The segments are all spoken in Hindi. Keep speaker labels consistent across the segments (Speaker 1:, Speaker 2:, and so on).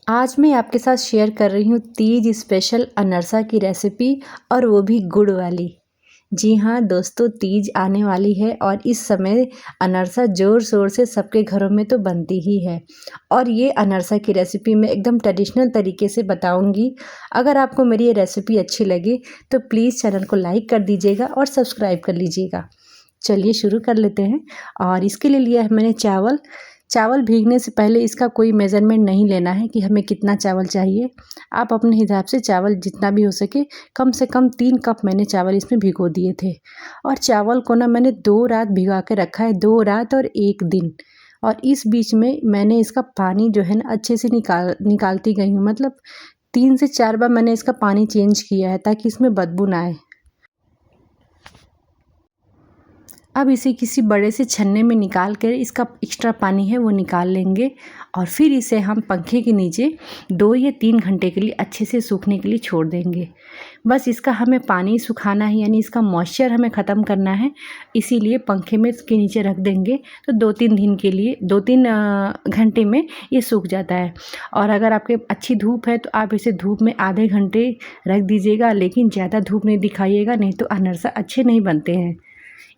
Speaker 1: आज मैं आपके साथ शेयर कर रही हूँ तीज स्पेशल अनरसा की रेसिपी और वो भी गुड़ वाली। जी हाँ दोस्तों, तीज आने वाली है और इस समय अनरसा ज़ोर शोर से सबके घरों में तो बनती ही है। और ये अनरसा की रेसिपी मैं एकदम ट्रेडिशनल तरीके से बताऊंगी। अगर आपको मेरी ये रेसिपी अच्छी लगे तो प्लीज़ चैनल को लाइक कर दीजिएगा और सब्सक्राइब कर लीजिएगा। चलिए शुरू कर लेते हैं। और इसके लिए लिया है मैंने चावल भीगने से पहले इसका कोई मेज़रमेंट नहीं लेना है कि हमें कितना चावल चाहिए। आप अपने हिसाब से चावल जितना भी हो सके, कम से कम 3 कप मैंने चावल इसमें भिगो दिए थे। और चावल को ना मैंने 2 रात भिगा के रखा है, 2 रात और 1 दिन। और इस बीच में मैंने इसका पानी जो है ना अच्छे से निकालती गई हूँ। मतलब 3 से 4 बार मैंने इसका पानी चेंज किया है ताकि इसमें बदबू ना आए। अब इसे किसी बड़े से छन्ने में निकाल कर इसका एक्स्ट्रा पानी है वो निकाल लेंगे। और फिर इसे हम पंखे के नीचे 2 या 3 घंटे के लिए अच्छे से सूखने के लिए छोड़ देंगे। बस इसका हमें पानी सुखाना है, यानी इसका मॉइस्चर हमें ख़त्म करना है। इसीलिए पंखे में इसके नीचे रख देंगे तो 2-3 दिन के लिए 2-3 घंटे में ये सूख जाता है। और अगर आपके अच्छी धूप है तो आप इसे धूप में आधे घंटे रख दीजिएगा, लेकिन ज़्यादा धूप नहीं दिखाइएगा, नहीं तो अनरसा अच्छे नहीं बनते हैं।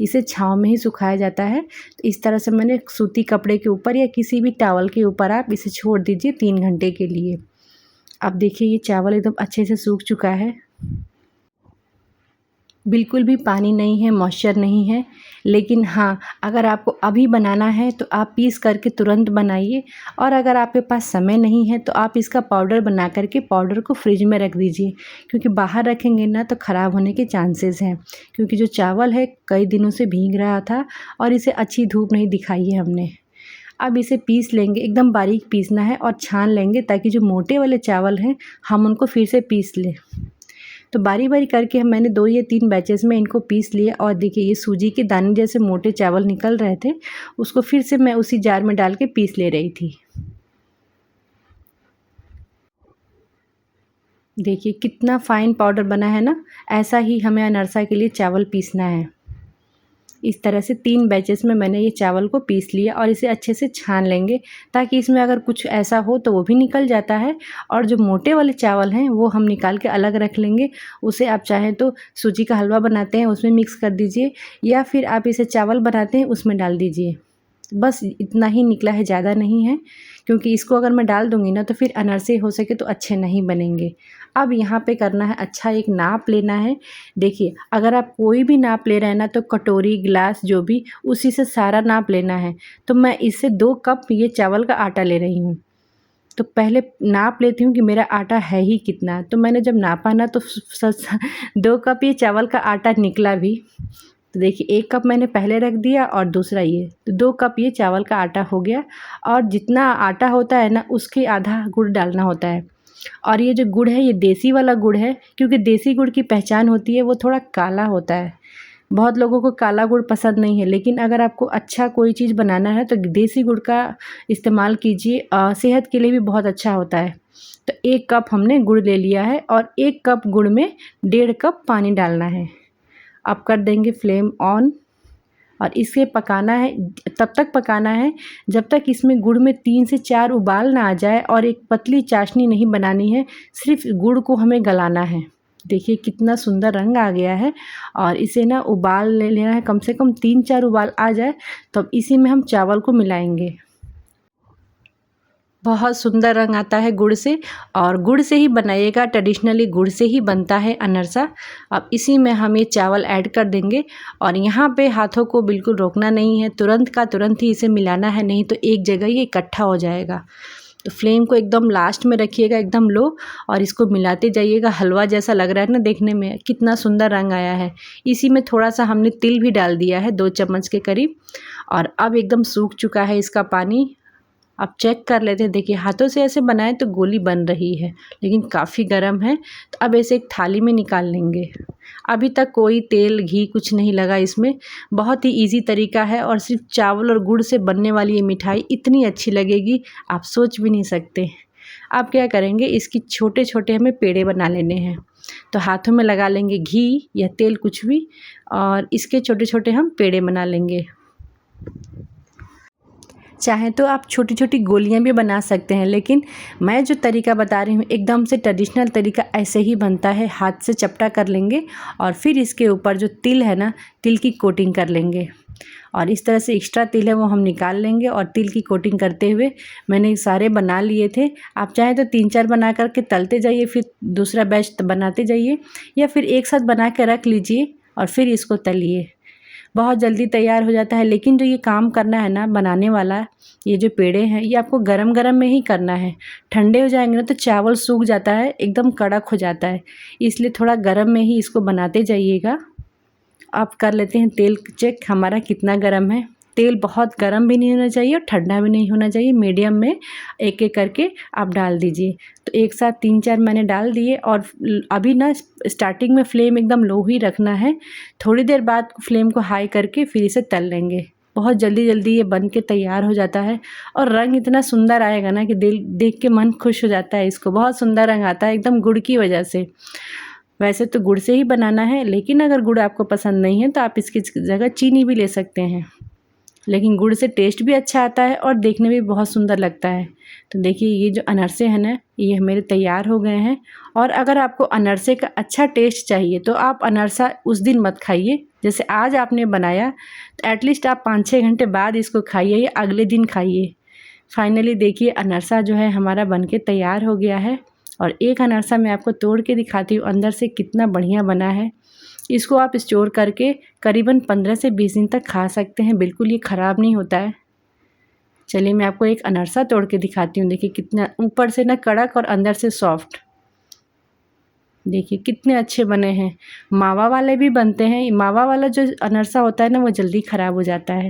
Speaker 1: इसे छाँव में ही सुखाया जाता है। तो इस तरह से मैंने सूती कपड़े के ऊपर या किसी भी टॉवल के ऊपर आप इसे छोड़ दीजिए 3 घंटे के लिए। अब देखिए ये चावल एकदम अच्छे से सूख चुका है, बिल्कुल भी पानी नहीं है, मॉइस्चर नहीं है। लेकिन हाँ, अगर आपको अभी बनाना है तो आप पीस करके तुरंत बनाइए। और अगर आपके पास समय नहीं है तो आप इसका पाउडर बना करके पाउडर को फ्रिज में रख दीजिए, क्योंकि बाहर रखेंगे ना तो ख़राब होने के चांसेस हैं। क्योंकि जो चावल है कई दिनों से भीग रहा था और इसे अच्छी धूप नहीं दिखाई है हमने। अब इसे पीस लेंगे, एकदम बारीक पीसना है और छान लेंगे ताकि जो मोटे वाले चावल हैं हम उनको फिर से पीस लें। तो बारी बारी करके मैंने 2 या 3 बैचेस में इनको पीस लिया। और देखिए ये सूजी के दाने जैसे मोटे चावल निकल रहे थे, उसको फिर से मैं उसी जार में डाल के पीस ले रही थी। देखिए कितना फाइन पाउडर बना है ना। ऐसा ही हमें अनरसा के लिए चावल पीसना है। इस तरह से 3 बैचेस में मैंने ये चावल को पीस लिया और इसे अच्छे से छान लेंगे ताकि इसमें अगर कुछ ऐसा हो तो वो भी निकल जाता है। और जो मोटे वाले चावल हैं वो हम निकाल के अलग रख लेंगे। उसे आप चाहें तो सूजी का हलवा बनाते हैं उसमें मिक्स कर दीजिए, या फिर आप इसे चावल बनाते हैं उसमें डाल दीजिए। बस इतना ही निकला है, ज़्यादा नहीं है, क्योंकि इसको अगर मैं डाल दूँगी ना तो फिर अनरसे हो सके तो अच्छे नहीं बनेंगे। अब यहाँ पे करना है, अच्छा एक नाप लेना है। देखिए अगर आप कोई भी नाप ले रहे हैं ना तो कटोरी, गिलास जो भी, उसी से सारा नाप लेना है। तो मैं इससे 2 कप ये चावल का आटा ले रही हूँ। तो पहले नाप लेती हूँ कि मेरा आटा है ही कितना। तो मैंने जब नापा ना तो 2 कप ये चावल का आटा निकला भी। तो देखिए 1 कप मैंने पहले रख दिया और दूसरा ये, तो 2 कप ये चावल का आटा हो गया। और जितना आटा होता है ना उसके आधा गुड़ डालना होता है। और ये जो गुड़ है ये देसी वाला गुड़ है, क्योंकि देसी गुड़ की पहचान होती है वो थोड़ा काला होता है। बहुत लोगों को काला गुड़ पसंद नहीं है, लेकिन अगर आपको अच्छा कोई चीज़ बनाना है तो देसी गुड़ का इस्तेमाल कीजिए, सेहत के लिए भी बहुत अच्छा होता है। तो 1 कप हमने गुड़ ले लिया है और 1 कप गुड़ में 1.5 कप पानी डालना है। अब कर देंगे फ्लेम ऑन और इसे पकाना है, तब तक पकाना है जब तक इसमें गुड़ में 3 से 4 उबाल ना आ जाए। और एक पतली चाशनी नहीं बनानी है, सिर्फ गुड़ को हमें गलाना है। देखिए कितना सुंदर रंग आ गया है। और इसे ना उबाल ले लेना है, कम से कम 3-4 उबाल आ जाए तब इसी में हम चावल को मिलाएंगे। बहुत सुंदर रंग आता है गुड़ से, और गुड़ से ही बनाइएगा, ट्रेडिशनली गुड़ से ही बनता है अनरसा। अब इसी में हम ये चावल ऐड कर देंगे। और यहाँ पे हाथों को बिल्कुल रोकना नहीं है, तुरंत का तुरंत ही इसे मिलाना है, नहीं तो एक जगह ये इकट्ठा हो जाएगा। तो फ्लेम को एकदम लास्ट में रखिएगा, एकदम लो, और इसको मिलाते जाइएगा। हलवा जैसा लग रहा है ना देखने में, कितना सुंदर रंग आया है। इसी में थोड़ा सा हमने तिल भी डाल दिया है, 2 चम्मच के करीब। और अब एकदम सूख चुका है इसका पानी। अब चेक कर लेते हैं। देखिए हाथों से ऐसे बनाएं तो गोली बन रही है, लेकिन काफ़ी गर्म है। तो अब ऐसे एक थाली में निकाल लेंगे। अभी तक कोई तेल घी कुछ नहीं लगा इसमें, बहुत ही इजी तरीका है। और सिर्फ चावल और गुड़ से बनने वाली ये मिठाई इतनी अच्छी लगेगी आप सोच भी नहीं सकते। आप क्या करेंगे, इसकी छोटे छोटे हमें पेड़े बना लेने हैं। तो हाथों में लगा लेंगे घी या तेल कुछ भी, और इसके छोटे छोटे हम पेड़े बना लेंगे। चाहे तो आप छोटी छोटी गोलियां भी बना सकते हैं, लेकिन मैं जो तरीका बता रही हूँ एकदम से ट्रेडिशनल तरीका ऐसे ही बनता है। हाथ से चपटा कर लेंगे और फिर इसके ऊपर जो तिल है ना, तिल की कोटिंग कर लेंगे और इस तरह से एक्स्ट्रा तिल है वो हम निकाल लेंगे। और तिल की कोटिंग करते हुए मैंने सारे बना लिए थे। आप चाहें तो 3-4 बना करके तलते जाइए, फिर दूसरा बैच बनाते जाइए, या फिर एक साथ बना के रख लीजिए और फिर इसको तलिए। बहुत जल्दी तैयार हो जाता है। लेकिन जो ये काम करना है ना बनाने वाला, ये जो पेड़े हैं ये आपको गरम गरम में ही करना है। ठंडे हो जाएंगे ना तो चावल सूख जाता है, एकदम कड़क हो जाता है, इसलिए थोड़ा गरम में ही इसको बनाते जाइएगा। आप कर लेते हैं तेल चेक हमारा कितना गरम है। तेल बहुत गरम भी नहीं होना चाहिए और ठंडा भी नहीं होना चाहिए, मीडियम में एक एक करके आप डाल दीजिए। तो एक साथ 3-4 मैंने डाल दिए और अभी ना स्टार्टिंग में फ्लेम एकदम लो ही रखना है। थोड़ी देर बाद फ्लेम को हाई करके फिर इसे तल लेंगे। बहुत जल्दी जल्दी ये बन के तैयार हो जाता है और रंग इतना सुंदर आएगा ना कि देख के मन खुश हो जाता है। इसको बहुत सुंदर रंग आता है एकदम गुड़ की वजह से। वैसे तो गुड़ से ही बनाना है, लेकिन अगर गुड़ आपको पसंद नहीं है तो आप इसकी जगह चीनी भी ले सकते हैं, लेकिन गुड़ से टेस्ट भी अच्छा आता है और देखने में भी बहुत सुंदर लगता है। तो देखिए ये जो अनरसे हैं ना ये मेरे तैयार हो गए हैं। और अगर आपको अनरसे का अच्छा टेस्ट चाहिए तो आप अनरसा उस दिन मत खाइए, जैसे आज आपने बनाया तो एटलीस्ट आप 5-6 घंटे बाद इसको खाइए या अगले दिन खाइए। फाइनली देखिए अनरसा जो है हमारा बनके तैयार हो गया है। और एक अनरसा मैं आपको तोड़ के दिखाती हूँ अंदर से कितना बढ़िया बना है। इसको आप स्टोर करके करीबन 15 से 20 दिन तक खा सकते हैं, बिल्कुल ये ख़राब नहीं होता है। चलिए मैं आपको एक अनरसा तोड़ के दिखाती हूँ। देखिए कितना ऊपर से ना कड़क और अंदर से सॉफ्ट। देखिए कितने अच्छे बने हैं। मावा वाले भी बनते हैं, मावा वाला जो अनरसा होता है ना वो जल्दी ख़राब हो जाता है।